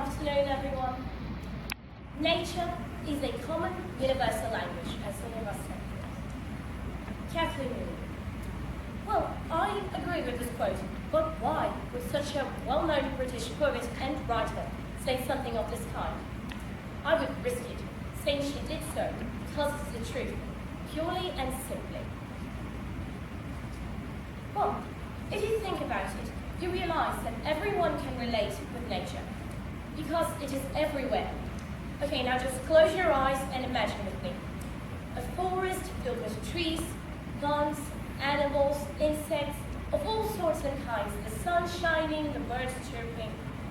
afternoon, everyone. Nature is a common universal language, as some of us say. Carefully read. Well, I agree with this quote, but why would such a well-known British poet and writer say something of this kind? I would risk it, saying she did so because it's the truth, purely and simply. Well, if you think about it, you realize that everyone can relate with nature, because it is everywhere. Okay, now just close your eyes and imagine with me. A forest filled with trees, plants, animals, insects, of all sorts and kinds, the sun shining, the birds chirping.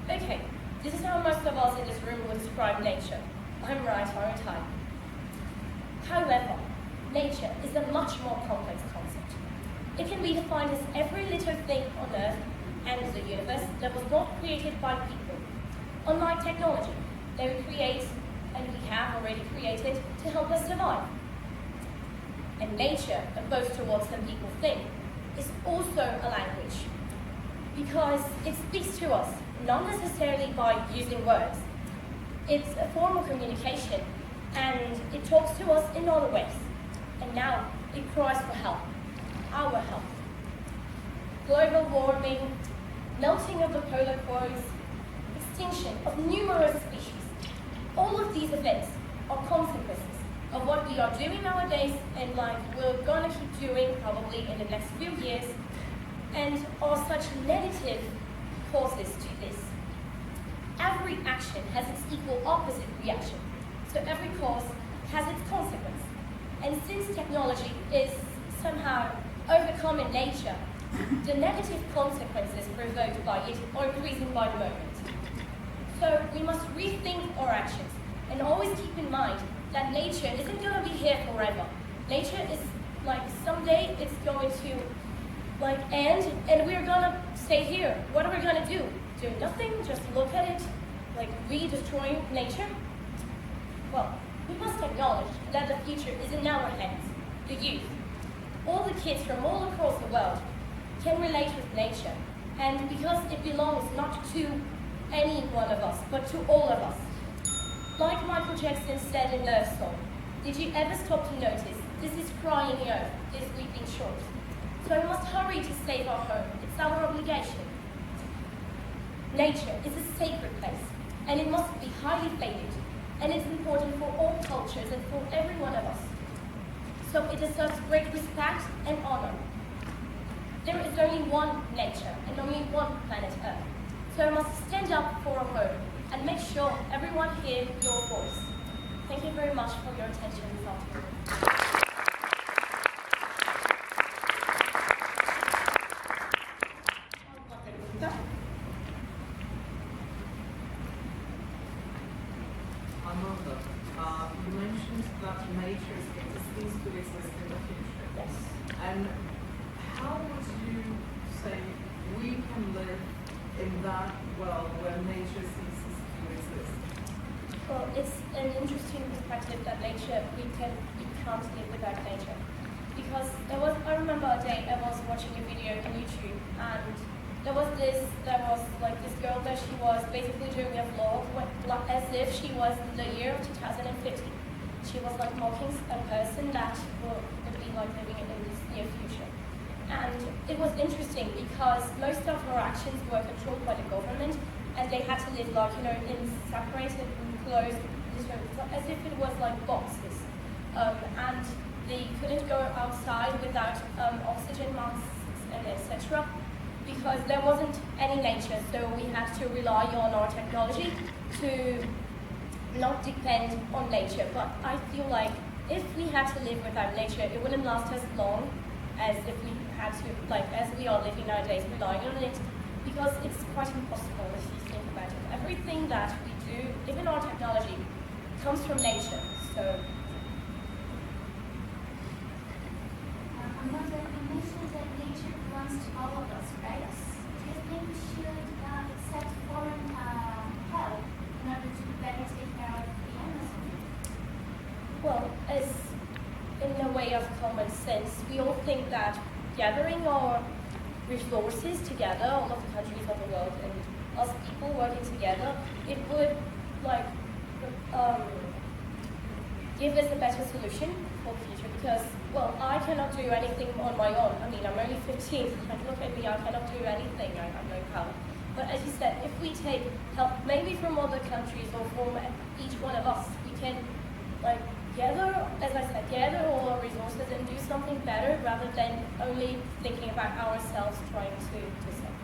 Okay, this is how most of us in this room would describe nature. I'm right, aren't I? However, nature is a much more complex concept. It can be defined as every little thing on Earth and the universe that was not created by people. Unlike technology, they were created, and we have already created, to help us survive. And nature, opposed to what some people think, is also a language, because it speaks to us, not necessarily by using words. It's a form of communication, and it talks to us in other ways. And now it cries for help, our help. Global warming, melting of the polar cores, extinction of numerous species. All of these events are consequences of what we are doing nowadays and like we're gonna keep doing probably in the next few years, and are such negative causes to this. Every action has its equal opposite reaction, so every cause has its consequence. And since technology is somehow overcoming nature, the negative consequences provoked by it are increasing by the moment. So we must rethink our actions and always keep in mind that nature isn't going to be here forever. Nature is like someday it's going to end and we're going to stay here. What are we going to do? Do nothing? Just look at it? Like we destroying nature? Well, we must acknowledge that the future is in our hands, the youth. All the kids from all across the world can relate with nature, and because it belongs not to any one of us, but to all of us. Like Michael Jackson said in their song, did you ever stop to notice, this is crying earth, this weeping shores. So we must hurry to save our home, it's our obligation. Nature is a sacred place, and it must be highly valued, and it's important for all cultures and for every one of us. So it deserves great respect and honor. There is only one nature and only one planet Earth. So we must stand up for our home and make sure everyone hears your voice. Thank you very much for your attention this afternoon. Amanda, you mentioned that nature is things could exist in the future. Yes. And how would you say we can live in that world where nature ceases to exist? Well, it's an interesting perspective that nature, we can't live without nature. Because I remember a day I was watching a video on YouTube, and there was this girl that she was basically doing a vlog as if she was in the year of 2050. She was like mocking a person that would be like living in this near future. And it was interesting because most of her actions were controlled by the government, and they had to live in separated and closed as if it was like boxes. And they couldn't go outside without oxygen masks and etc. because there wasn't any nature, so we had to rely on our technology to not depend on nature. But I feel like if we had to live without nature, it wouldn't last as long as if we had to, as we are living nowadays, relying on it, because it's quite impossible if you think about it. Everything that we do, even our technology, comes from nature. So. Amanda, you mentioned that nature belongs to all of us, right? Do you think we should accept foreign help in order to better take care of the Amazon? Well, as in a way of common sense, we all think that gathering our resources together, all of the countries of the world, and us people working together, it would like give us a better solution for the future because, well, I cannot do anything on my own. I mean, I'm only 15. Like, look at me, I cannot do anything. I have no power. But as you said, if we take help maybe from other countries or from each one of us, we can like gather, as I said, gather all our resources and do something better rather than only thinking about ourselves trying to do something.